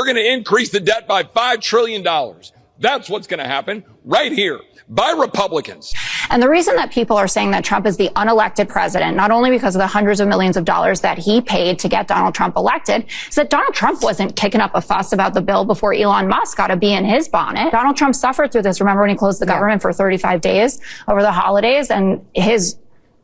We're going to increase the debt by $5 trillion. That's what's going to happen right here by Republicans. And the reason that people are saying that Trump is the unelected president, not only because of the hundreds of millions of dollars that he paid to get Donald Trump elected, is that Donald Trump wasn't kicking up a fuss about the bill before Elon Musk got a bee in his bonnet. Donald Trump suffered through this. Remember when he closed the government for 35 days over the holidays, and his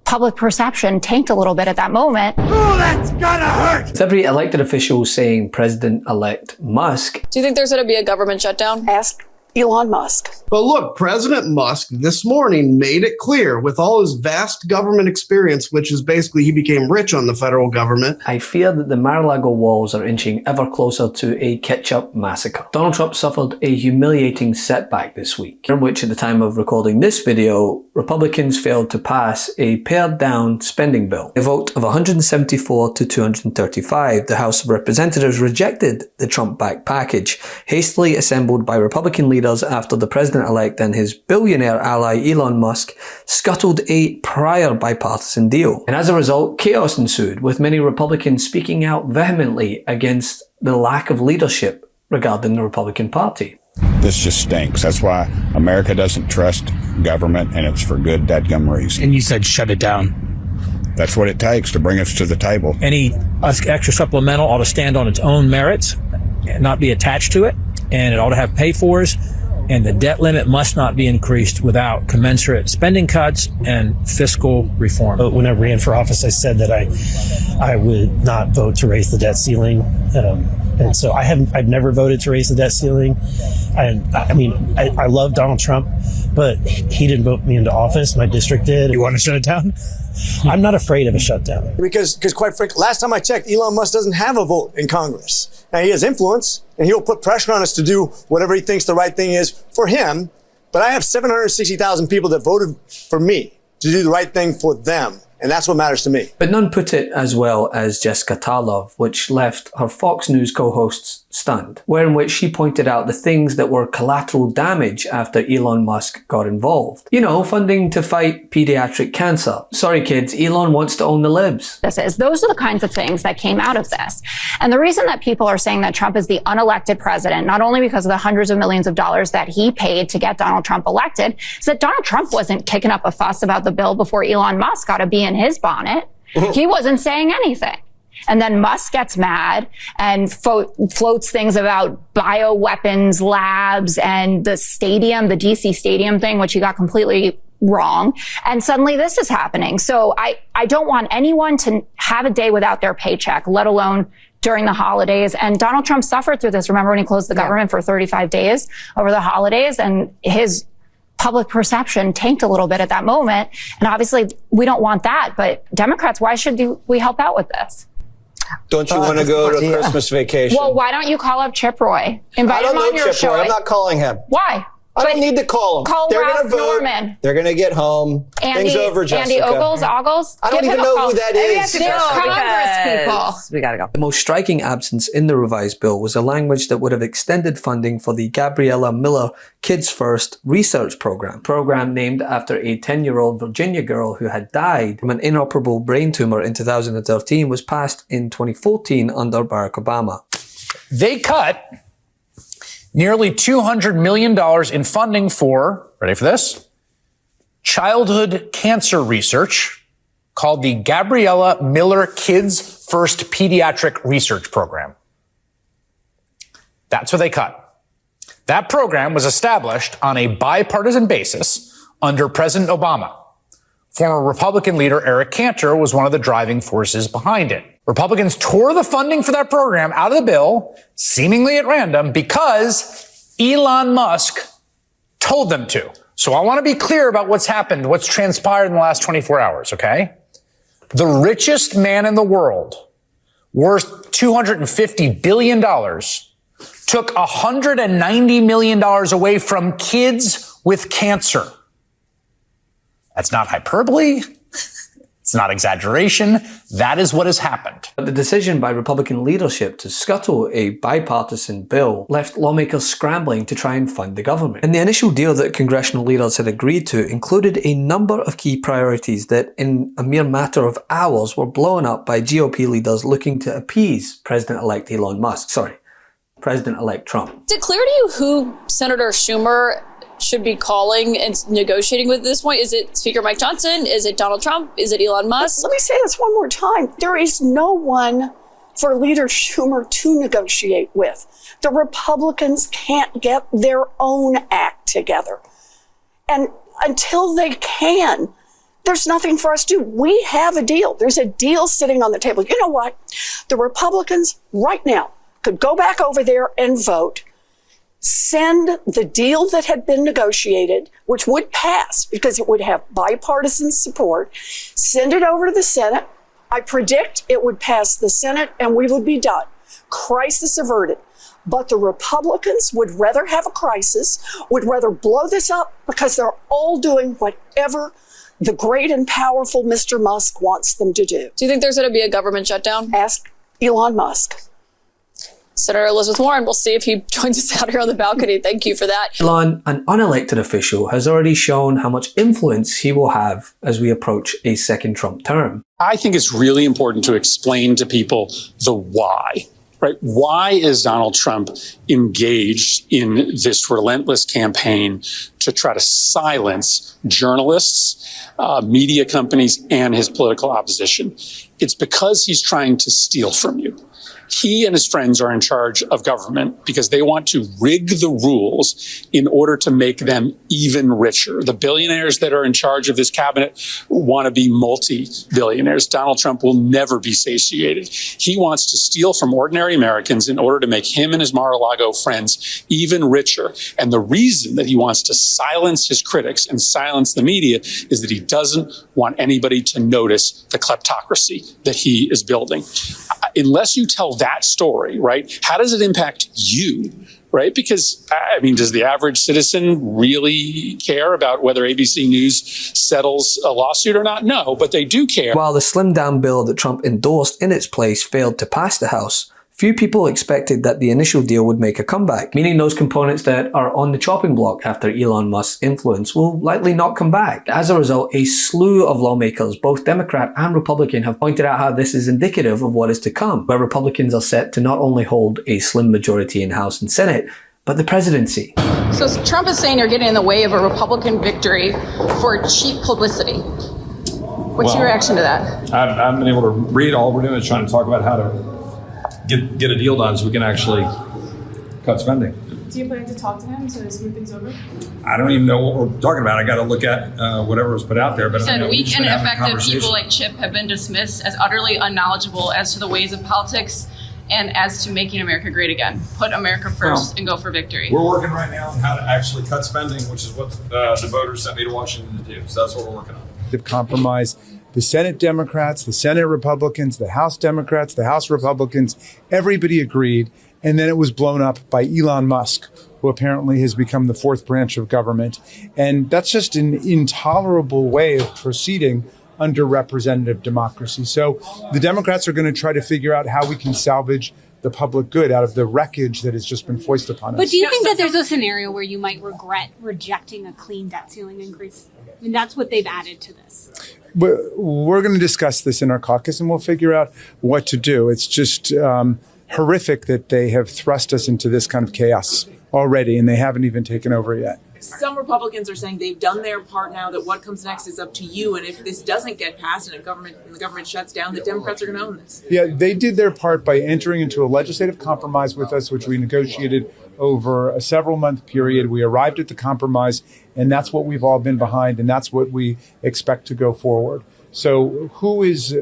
public perception tanked a little bit at that moment. Oh, that's gonna hurt! With every elected official saying President-elect Musk. Do you think there's gonna be a government shutdown? Ask Elon Musk. But look, President Musk this morning made it clear with all his vast government experience, which is basically he became rich on the federal government. I fear that the Mar-a-Lago walls are inching ever closer to a ketchup massacre. Donald Trump suffered a humiliating setback this week, in which at the time of recording this video, Republicans failed to pass a pared-down spending bill. A vote of 174 to 235, the House of Representatives rejected the Trump-backed package, hastily assembled by Republican leaders after the president-elect and his billionaire ally Elon Musk scuttled a prior bipartisan deal. And as a result, chaos ensued, with many Republicans speaking out vehemently against the lack of leadership regarding the Republican Party. This just stinks. That's why America doesn't trust government, and it's for good dadgum reason. And you said shut it down. That's what it takes to bring us to the table. Any extra supplemental ought to stand on its own merits and not be attached to it, and it ought to have pay-fors, and the debt limit must not be increased without commensurate spending cuts and fiscal reform. When I ran for office, I said that I would not vote to raise the debt ceiling. And so I've never voted to raise the debt ceiling. I love Donald Trump, but he didn't vote me into office. My district did. You want to shut it down? I'm not afraid of a shutdown. Because quite frankly, last time I checked, Elon Musk doesn't have a vote in Congress. Now, he has influence, and he'll put pressure on us to do whatever he thinks the right thing is for him. But I have 760,000 people that voted for me to do the right thing for them. And that's what matters to me. But none put it as well as Jessica Tarlov, which left her Fox News co-hosts stunned, wherein which she pointed out the things that were collateral damage after Elon Musk got involved. You know, funding to fight pediatric cancer. Sorry kids, Elon wants to own the libs. Those are the kinds of things that came out of this. And the reason that people are saying that Trump is the unelected president, not only because of the hundreds of millions of dollars that he paid to get Donald Trump elected, is that Donald Trump wasn't kicking up a fuss about the bill before Elon Musk got a bee in his bonnet. He wasn't saying anything. And then Musk gets mad and floats things about bioweapons labs and the stadium, the DC stadium thing, which he got completely wrong. And suddenly this is happening. So I don't want anyone to have a day without their paycheck, let alone during the holidays. And Donald Trump suffered through this. Remember when he closed the government for 35 days over the holidays, and his public perception tanked a little bit at that moment. And obviously we don't want that, but Democrats, why should we help out with this? Don't you want to go to Christmas vacation? Well, why don't you call up Chip Roy? Invite him on your show. I'm not calling him. Why? I don't need to call him. Call They're Ralph going to vote. Norman. They're going to get home. Things over, Jessica. Andy Ogles? I don't even know who that is. They're Congress people. We gotta go. The most striking absence in the revised bill was a language that would have extended funding for the Gabriella Miller Kids First research program named after a 10-year-old Virginia girl who had died from an inoperable brain tumor in 2013, was passed in 2014 under Barack Obama. They cut nearly $200 million in funding for, ready for this, childhood cancer research called the Gabriella Miller Kids First Pediatric Research Program. That's what they cut. That program was established on a bipartisan basis under President Obama. Former Republican leader Eric Cantor was one of the driving forces behind it. Republicans tore the funding for that program out of the bill, seemingly at random, because Elon Musk told them to. So I want to be clear about what's happened, what's transpired in the last 24 hours, okay? The richest man in the world, worth $250 billion, took $190 million away from kids with cancer. That's not hyperbole. It's not exaggeration. That is what has happened. But the decision by Republican leadership to scuttle a bipartisan bill left lawmakers scrambling to try and fund the government. And the initial deal that congressional leaders had agreed to included a number of key priorities that, in a mere matter of hours, were blown up by GOP leaders looking to appease President-elect Elon Musk. President-elect Trump. Is it clear to you who Senator Schumer should be calling and negotiating with at this point? Is it Speaker Mike Johnson? Is it Donald Trump? Is it Elon Musk? Let me say this one more time. There is no one for Leader Schumer to negotiate with. The Republicans can't get their own act together. And until they can, there's nothing for us to do. We have a deal. There's a deal sitting on the table. You know what? The Republicans right now could go back over there and vote, send the deal that had been negotiated, which would pass because it would have bipartisan support, send it over to the Senate. I predict it would pass the Senate and we would be done. Crisis averted. But the Republicans would rather have a crisis, would rather blow this up because they're all doing whatever the great and powerful Mr. Musk wants them to do. Do you think there's going to be a government shutdown? Ask Elon Musk. Senator Elizabeth Warren, we'll see if he joins us out here on the balcony. Thank you for that. Elon, an unelected official, has already shown how much influence he will have as we approach a second Trump term. I think it's really important to explain to people the why. Right? Why is Donald Trump engaged in this relentless campaign to try to silence journalists, media companies, and his political opposition? It's because he's trying to steal from you. He and his friends are in charge of government because they want to rig the rules in order to make them even richer. The billionaires that are in charge of this cabinet want to be multi-billionaires. Donald Trump will never be satiated. He wants to steal from ordinary Americans in order to make him and his Mar-a-Lago friends even richer. And the reason that he wants to silence his critics and silence the media is that he doesn't want anybody to notice the kleptocracy that he is building. Unless you tell that story, right, how does it impact you, right? Because, I mean, does the average citizen really care about whether ABC News settles a lawsuit or not? No, but they do care. While the slimmed-down bill that Trump endorsed in its place failed to pass the House, few people expected that the initial deal would make a comeback, meaning those components that are on the chopping block after Elon Musk's influence will likely not come back. As a result, a slew of lawmakers, both Democrat and Republican, have pointed out how this is indicative of what is to come, where Republicans are set to not only hold a slim majority in House and Senate, but the presidency. So Trump is saying you're getting in the way of a Republican victory for cheap publicity. What's your reaction to that? I've been able to read. All we're doing is trying to talk about how to get a deal done so we can actually cut spending. Do you plan to talk to him to smooth things over? I don't even know what we're talking about. I got to look at whatever was put out there. But said weak and effective people like Chip have been dismissed as utterly unknowledgeable as to the ways of politics and as to making America great again. Put America first and go for victory. We're working right now on how to actually cut spending, which is what the voters sent me to Washington to do. So that's what we're working on. They've compromised the Senate Democrats, the Senate Republicans, the House Democrats, the House Republicans. Everybody agreed. And then it was blown up by Elon Musk, who apparently has become the fourth branch of government. And that's just an intolerable way of proceeding under representative democracy. So the Democrats are going to try to figure out how we can salvage the public good out of the wreckage that has just been foisted upon us. But do you think that there's a scenario where you might regret rejecting a clean debt ceiling increase? I mean, that's what they've added to this. We're going to discuss this in our caucus and we'll figure out what to do. It's just horrific that they have thrust us into this kind of chaos already and they haven't even taken over yet. Some Republicans are saying they've done their part now, that what comes next is up to you. And if this doesn't get passed and the government shuts down, the Democrats are going to own this. Yeah, they did their part by entering into a legislative compromise with us, which we negotiated over a several-month period. We arrived at the compromise, and that's what we've all been behind, and that's what we expect to go forward. So who is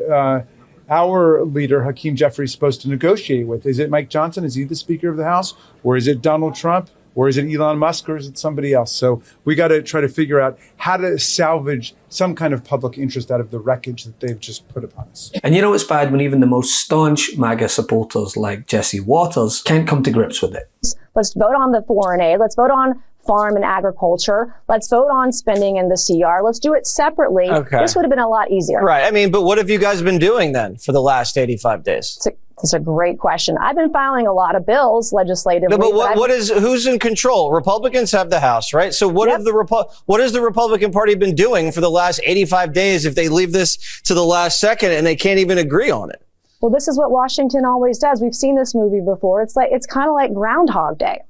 our leader, Hakeem Jeffries, supposed to negotiate with? Is it Mike Johnson? Is he the Speaker of the House? Or is it Donald Trump? Or is it Elon Musk? Or is it somebody else? So we got to try to figure out how to salvage some kind of public interest out of the wreckage that they've just put upon us. And you know it's bad when even the most staunch MAGA supporters like Jesse Waters can't come to grips with it. Let's vote on the foreign aid. Let's vote on farm and agriculture. Let's vote on spending in the CR. Let's do it separately. Okay. This would have been a lot easier. Right. I mean, but what have you guys been doing then for the last 85 days? It's a great question. I've been filing a lot of bills legislatively. No, but who's in control? Republicans have the House, right? So what has the Republican Party been doing for the last 85 days if they leave this to the last second and they can't even agree on it? Well, this is what Washington always does. We've seen this movie before. It's kind of like Groundhog Day.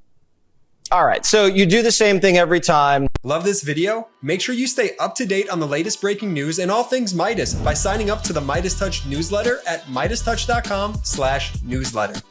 All right, so you do the same thing every time. Love this video? Make sure you stay up to date on the latest breaking news and all things Midas by signing up to the MeidasTouch newsletter at MeidasTouch.com/newsletter.